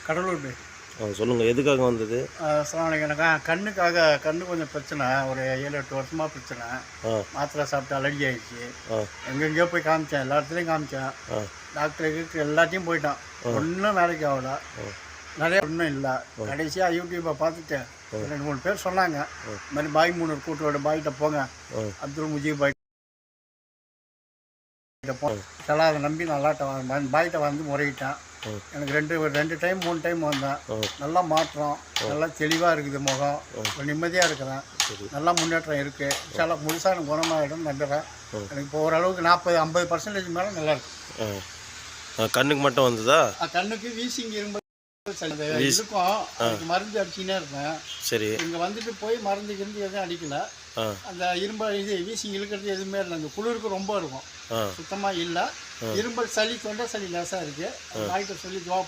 கடலூர் போய் சொல்லுங்கள், எதுக்காக வந்தது? எனக்கு கண்ணுக்காக கண்ணு கொஞ்சம் பிரச்சனை, ஒரு 7-8 வருஷமாக பிரச்சனை. மாத்திரை சாப்பிட்டு அலர்ஜி ஆயிடுச்சு. எங்கெங்கேயோ போய் காமிச்சேன், எல்லா இடத்துலையும் காமிச்சேன். டாக்டருக்கு எல்லாத்தையும் போயிட்டான், ஒன்றும் வேலைக்கு ஆகல. நிறைய ஒன்றும் இல்லை. கடைசியாக யூடியூப்பை பார்த்துட்டு 2-3 பேர் சொன்னாங்க, இந்த மாதிரி பாய் 3 கூட்டோட பாய்கிட்ட போங்க, அப்துல் முஜீப் பாய் எல்லாம் அதை நம்பி நல்லாட்ட பாய்கிட்ட வந்து முறையிட்டேன். எனக்கு 2 டைம் 3 டைம் வந்தேன். நல்லா மாற்றம், நல்லா தெளிவாக இருக்குது முகம், நிம்மதியாக இருக்கிறேன். நல்லா முன்னேற்றம் இருக்குது. சில முழுசாக எனக்கு குணமாகிடும் நம்புகிறேன். எனக்கு இப்போ ஓரளவுக்கு 40-50% மேலே நல்லா இருக்கு. கண்ணுக்கு மட்டும் வந்ததா? கண்ணுக்கு வீசிங் இரும்பு இருக்கும், அதுக்கு மருந்து அடிச்சுன்னே இருப்பேன். சரி, இங்கே வந்துட்டு போய் மருந்து எதுவும் அடிக்கல. அந்த இரும்பல் வீசிங் இழுக்கிறது எதுவுமே இல்லை. அந்த குளிருக்கு ரொம்ப இருக்கும், சுத்தமாக இல்லை. இரும்பல் சளி, தொண்டை சளி லேசாக இருக்குது. டாக்டர் சொல்லி